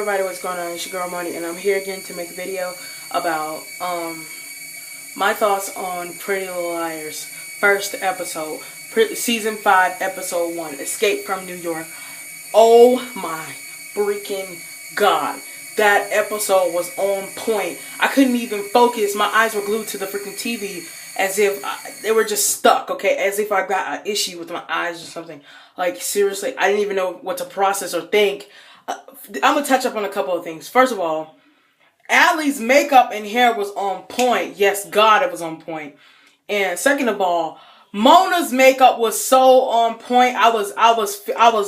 Everybody, what's going on? It's your girl Money, and I'm here again to make a video about my thoughts on Pretty Little Liars first episode, season 5, episode 1, Escape from New York. Oh my freaking god, that episode was on point. I couldn't even focus. My eyes were glued to the freaking TV as if they were just stuck, okay? As if I got an issue with my eyes or something. Like, seriously, I didn't even know what to process or think. I'm going to touch up on a couple of things. First of all, Allie's makeup and hair was on point. Yes, God, it was on point. And second of all, Mona's makeup was so on point. I was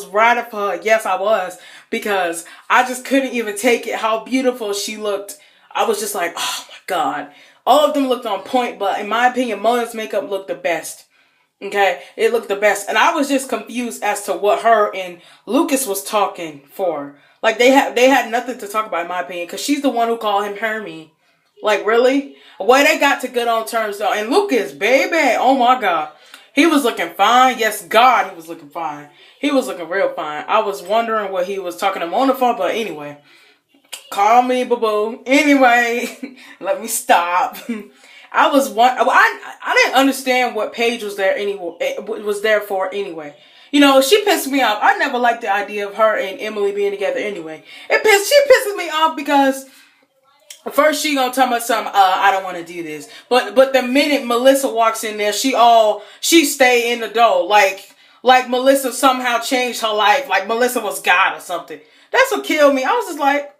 riding for her. Yes, I was. Because I just couldn't even take it how beautiful she looked. I was just like, oh my God. All of them looked on point, but in my opinion, Mona's makeup looked the best. Okay, it looked the best. And I was just confused as to what her and Lucas was talking for. Like, they had nothing to talk about, in my opinion, because she's the one who called him Hermie. Like, really? Well, they got to good on terms, though. And Lucas, baby, oh my God. He was looking fine. Yes, God, he was looking fine. He was looking real fine. I was wondering what he was talking to Mona for, but anyway. Call me, boo-boo. Anyway, let me stop. I didn't understand what Paige was there for anyway. You know, she pissed me off. I never liked the idea of her and Emily being together anyway. She pisses me off because first she gonna tell me something, I don't want to do this. But the minute Melissa walks in there, she stay in the door. Like Melissa somehow changed her life. Like Melissa was God or something. That's what killed me. I was just like,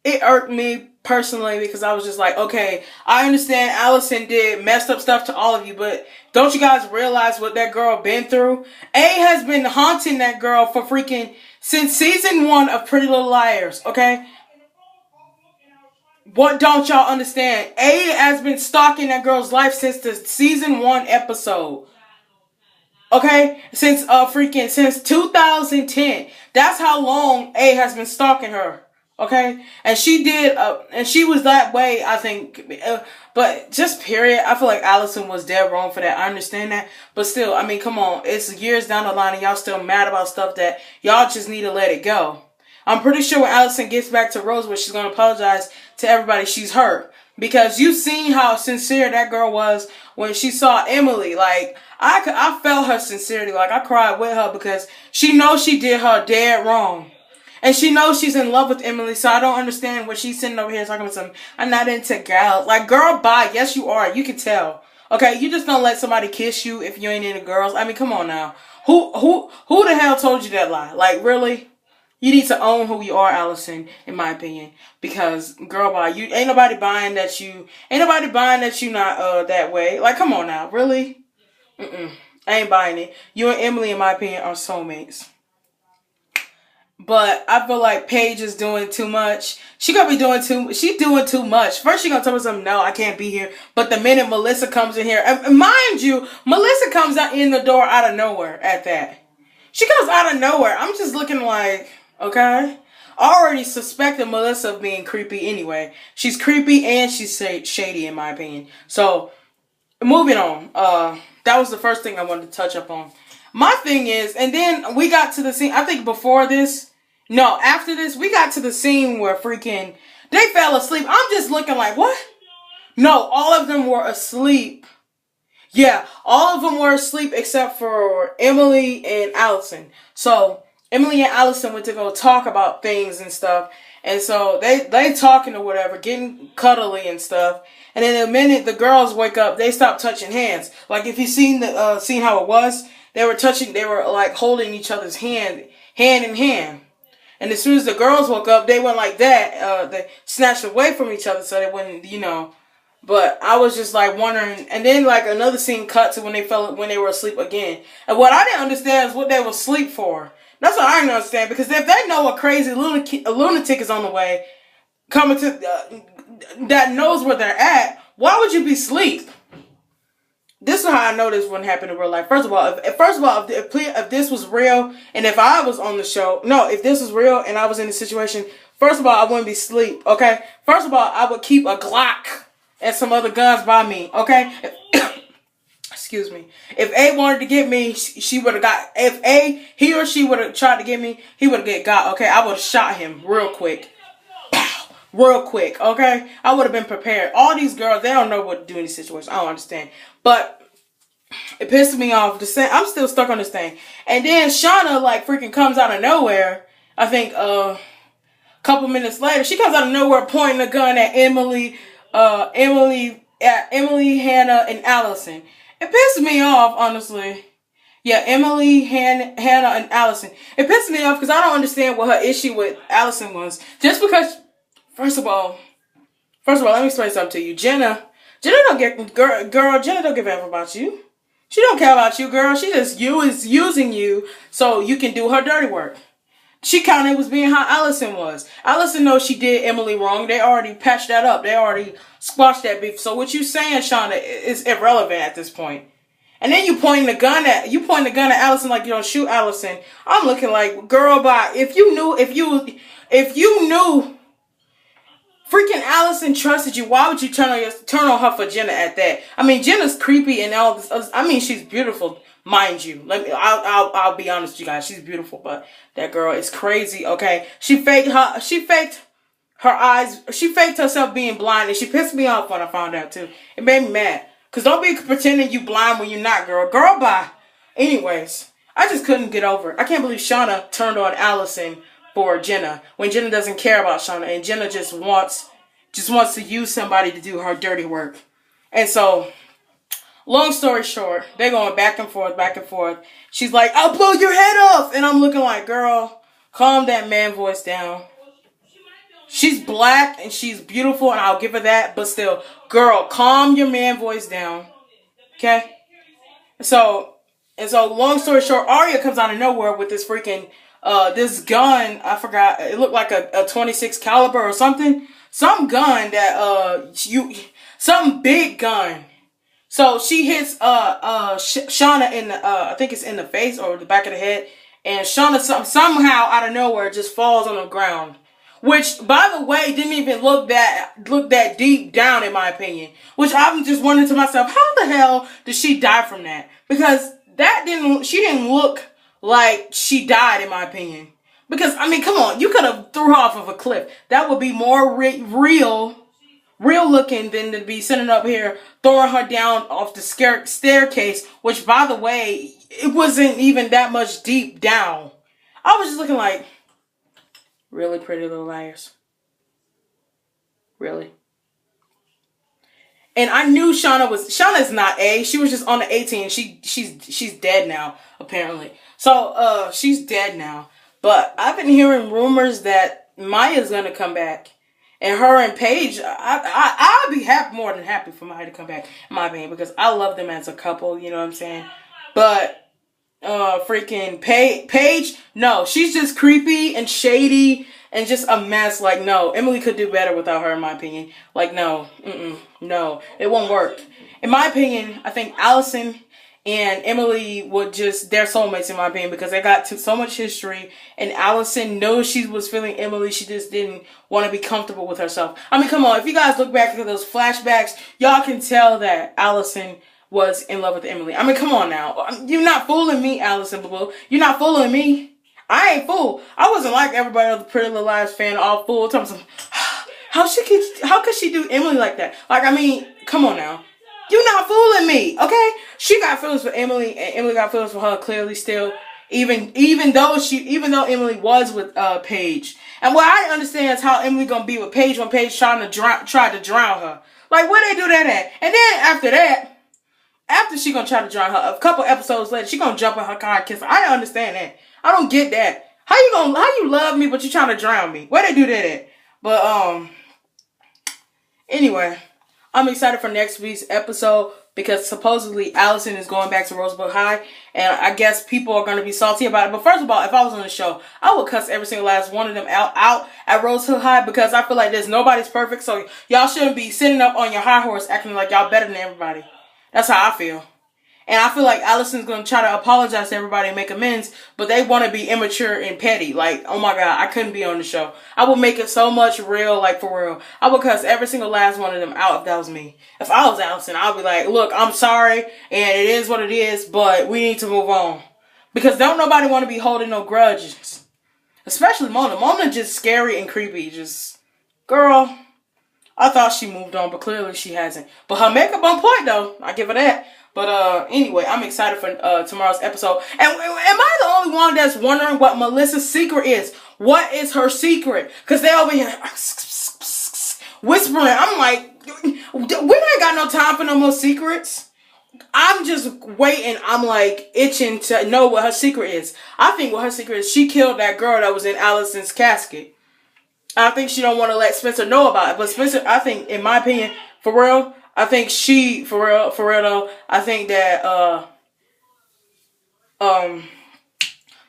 it irked me personally because I was just like, okay, I understand Allison did messed up stuff to all of you, but don't you guys realize what that girl been through? A has been haunting that girl for freaking since season 1 of Pretty Little Liars, okay? What don't y'all understand? A has been stalking that girl's life since the season 1 episode. Okay? Since 2010. That's how long A has been stalking her. Okay? And she was that way, I think. But just period, I feel like Allison was dead wrong for that. I understand that. But still, I mean, come on. It's years down the line and y'all still mad about stuff that y'all just need to let it go. I'm pretty sure when Allison gets back to Rosewood, she's going to apologize to everybody she's hurt. Because you've seen how sincere that girl was when she saw Emily. Like, I felt her sincerity. Like, I cried with her because she knows she did her dead wrong. And she knows she's in love with Emily, so I don't understand what she's sitting over here talking about some, I'm not into girls. Like, girl, bye. Yes, you are. You can tell. Okay, you just don't let somebody kiss you if you ain't into girls. I mean, come on now. Who the hell told you that lie? Like, really? You need to own who you are, Allison, in my opinion. Because, girl, bye. Ain't nobody buying that you not, that way. Like, come on now. Really? I ain't buying it. You and Emily, in my opinion, are soulmates. But I feel like Paige is doing too much. She's doing too much. First she gonna tell me something, no, I can't be here. But the minute Melissa comes in here, and mind you, Melissa comes out in the door out of nowhere at that. She comes out of nowhere. I'm just looking like, okay. I already suspected Melissa of being creepy anyway. She's creepy and she's shady in my opinion. So, moving on. That was the first thing I wanted to touch up on. My thing is, and then we got to the scene, I think after this, we got to the scene where freaking, they fell asleep. I'm just looking like, what? No, all of them were asleep. Yeah, all of them were asleep except for Emily and Allison. So, Emily and Allison went to go talk about things and stuff. And so, they talking or whatever, getting cuddly and stuff. And then the minute the girls wake up, they stop touching hands. Like, if you seen how it was, they were like holding each other's hand in hand. And as soon as the girls woke up, they went like that. They snatched away from each other so they wouldn't, But I was just like wondering. And then like another scene cut to when they were asleep again. And what I didn't understand is what they were asleep for. That's what I didn't understand. Because if they know a crazy lunatic is on the way, coming to that knows where they're at, why would you be asleep? This is how I know this wouldn't happen in real life. First of all, if this was real, and if I was on the show, if this was real and I was in the situation, first of all, I wouldn't be asleep, okay? First of all, I would keep a Glock and some other guns by me, okay? excuse me, if A wanted to get me, she would have got, if he or she would have tried to get me, he would have got, okay, I would have shot him real quick. Real quick, okay? I would have been prepared. All these girls, they don't know what to do in these situations. I don't understand. But it pissed me off. I'm still stuck on this thing. And then Shauna, like, freaking comes out of nowhere. I think, a couple minutes later, she comes out of nowhere pointing a gun at Emily, Hannah, and Allison. It pissed me off, honestly. Yeah, Emily, Hannah, and Allison. It pissed me off because I don't understand what her issue with Allison was. Just because, first of all, let me explain something to you. Jenna don't Jenna don't give a F about you. She don't care about you, girl. She just is using you so you can do her dirty work. She kind of was being how Allison was. Allison knows she did Emily wrong. They already patched that up. They already squashed that beef. So what you saying, Shauna, is irrelevant at this point. And then you pointing the gun at Allison like you don't shoot Allison. I'm looking like, girl, bye. If you knew freaking Allison trusted you, why would you turn on her for Jenna at that? I mean, Jenna's creepy and all this. I mean, she's beautiful, mind you. I'll be honest with you guys. She's beautiful, but that girl is crazy. Okay, she faked her eyes. She faked herself being blind, and she pissed me off when I found out too. It made me mad. Cause don't be pretending you blind when you're not, girl. Girl, bye. Anyways, I just couldn't get over it. I can't believe Shauna turned on Allison for Jenna when Jenna doesn't care about Shauna, and Jenna just wants to use somebody to do her dirty work. And so, long story short, they're going back and forth, back and forth. She's like, "I'll blow your head off," and I'm looking like, girl, calm that man voice down. She's black and she's beautiful, and I'll give her that. But still, girl, calm your man voice down. Okay? So, long story short, Arya comes out of nowhere with this freaking, this gun. I forgot. It looked like a 26 caliber or something. Some gun that, some big gun. So she hits, Shauna in the, I think it's in the face or the back of the head. And Shauna somehow out of nowhere just falls on the ground. Which, by the way, didn't even look that deep down, in my opinion. Which I'm just wondering to myself, how the hell did she die from that? Because she didn't look like she died, in my opinion. Because, I mean, come on, you could have threw her off of a cliff. That would be more real looking than to be sitting up here throwing her down off the staircase. Which, by the way, it wasn't even that much deep down. I was just looking like, really, Pretty Little Liars? Really? And I knew Shauna's not A. She was just on the 18. She's dead now, apparently. So, she's dead now. But I've been hearing rumors that Maya's gonna come back. And her and Paige, I'd be more than happy for Maya to come back, in my opinion, because I love them as a couple, you know what I'm saying? But freaking Paige, no, she's just creepy and shady and just a mess. Like, no, Emily could do better without her, in my opinion. Like, no, no, it won't work. In my opinion, I think Allison and Emily they're soulmates, in my opinion, because they got so much history, and Allison knows she was feeling Emily. She just didn't want to be comfortable with herself. I mean, come on, if you guys look back at those flashbacks, y'all can tell that Allison was in love with Emily. I mean, come on now. You're not fooling me, Allison Boo. You're not fooling me. I ain't fool. I wasn't like everybody else, Pretty Little Liars fan, all fool. How could she do Emily like that? Like, I mean, come on now. You're not fooling me, okay? She got feelings for Emily, and Emily got feelings for her clearly still. Even though Emily was with Paige. And what I understand is how Emily gonna be with Paige when Paige tried to drown her. Like, where they do that at? And then after she gonna try to drown her, a couple episodes later, she gonna jump in her car and kiss her. I understand that. I don't get that. How you love me but you trying to drown me? Where they do that at? But anyway, I'm excited for next week's episode because supposedly Allison is going back to Rosebud High, and I guess people are going to be salty about it. But first of all, if I was on the show, I would cuss every single last one of them out at Rosebud High, because I feel like nobody's perfect, so y'all shouldn't be sitting up on your high horse acting like y'all better than everybody. That's how I feel. And I feel like Allison's going to try to apologize to everybody and make amends, but they want to be immature and petty. Like, oh my God, I couldn't be on the show. I would make it so much real, like for real. I would cuss every single last one of them out if that was me. If I was Allison, I'd be like, look, I'm sorry, and it is what it is, but we need to move on. Because don't nobody want to be holding no grudges. Especially Mona. Mona just scary and creepy. Just, girl, I thought she moved on, but clearly she hasn't. But her makeup on point, though. I give her that. But anyway, I'm excited for tomorrow's episode. And am I the only one that's wondering what Melissa's secret is? What is her secret? Because they over here whispering. I'm like, we ain't got no time for no more secrets. I'm just waiting. I'm like itching to know what her secret is. I think what her secret is, she killed that girl that was in Allison's casket. I think she don't want to let Spencer know about it. But Spencer, I think, in my opinion, for real, I think she, for real though, I think that,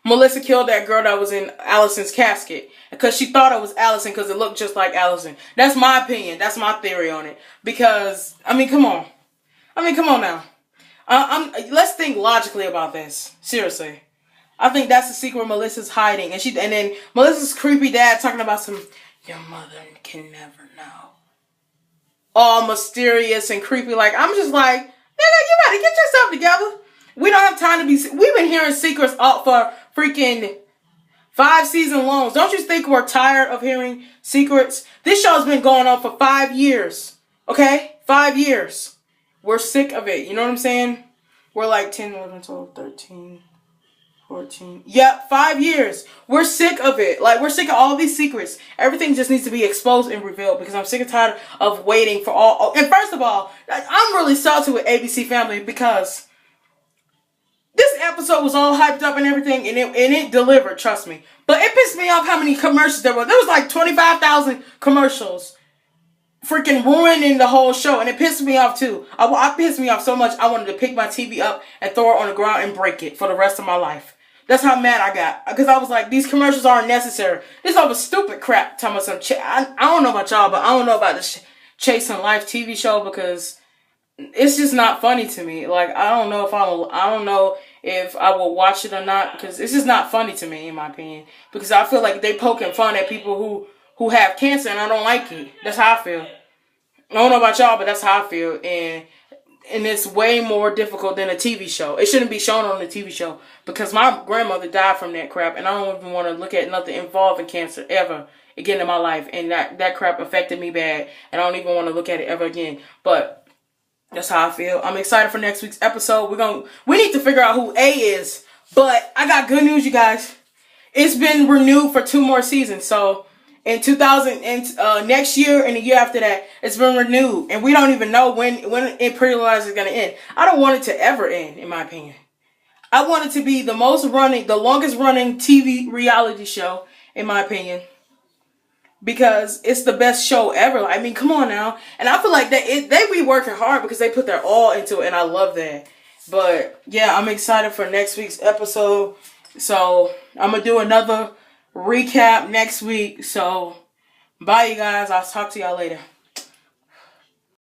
Melissa killed that girl that was in Allison's casket. Because she thought it was Allison because it looked just like Allison. That's my opinion. That's my theory on it. Because, I mean, come on. Come on now. Let's think logically about this. Seriously. I think that's the secret Melissa's hiding. And then Melissa's creepy dad talking about your mother can never know. All mysterious and creepy. Like, I'm just like, nigga, you better get yourself together. We don't have time to be, we've been hearing secrets up for freaking 5 season longs. Don't you think we're tired of hearing secrets? This show's been going on for 5 years. Okay? 5 years. We're sick of it. You know what I'm saying? We're like 10, 11, 12, 13... 14. Yep, 5 years. We're sick of it. Like, we're sick of all these secrets. Everything just needs to be exposed and revealed because I'm sick and tired of waiting for all. And first of all, I'm really salty with ABC Family because this episode was all hyped up and everything, and it delivered, trust me. But it pissed me off how many commercials there were. There was like 25,000 commercials. Freaking ruining the whole show, and it pissed me off too. I pissed me off so much I wanted to pick my TV up and throw it on the ground and break it for the rest of my life. That's how mad I got. Because I was like, these commercials aren't necessary. This all was stupid crap. Talking about some I don't know about y'all, but I don't know about this Chasing Life TV show because it's just not funny to me. Like, I don't know if I will watch it or not because it's just not funny to me, in my opinion. Because I feel like they poking fun at people who have cancer, and I don't like it. That's how I feel. I don't know about y'all, but that's how I feel. And it's way more difficult than a TV show. It shouldn't be shown on the TV show because my grandmother died from that crap, and I don't even want to look at nothing involving cancer ever again in my life. And that crap affected me bad, and I don't even want to look at it ever again. But that's how I feel. I'm excited for next week's episode. We need to figure out who A is. But I got good news, you guys. It's been renewed for 2 more seasons, so in 2000 and next year and the year after that, it's been renewed, and we don't even know when Pretty Lies is gonna end. I don't want it to ever end, in my opinion. I want it to be the longest running TV reality show, in my opinion, because it's the best show ever. I mean, come on now, and I feel like they be working hard because they put their all into it, and I love that. But yeah, I'm excited for next week's episode. So I'm gonna do another recap next week. So bye, you guys. I'll talk to y'all later.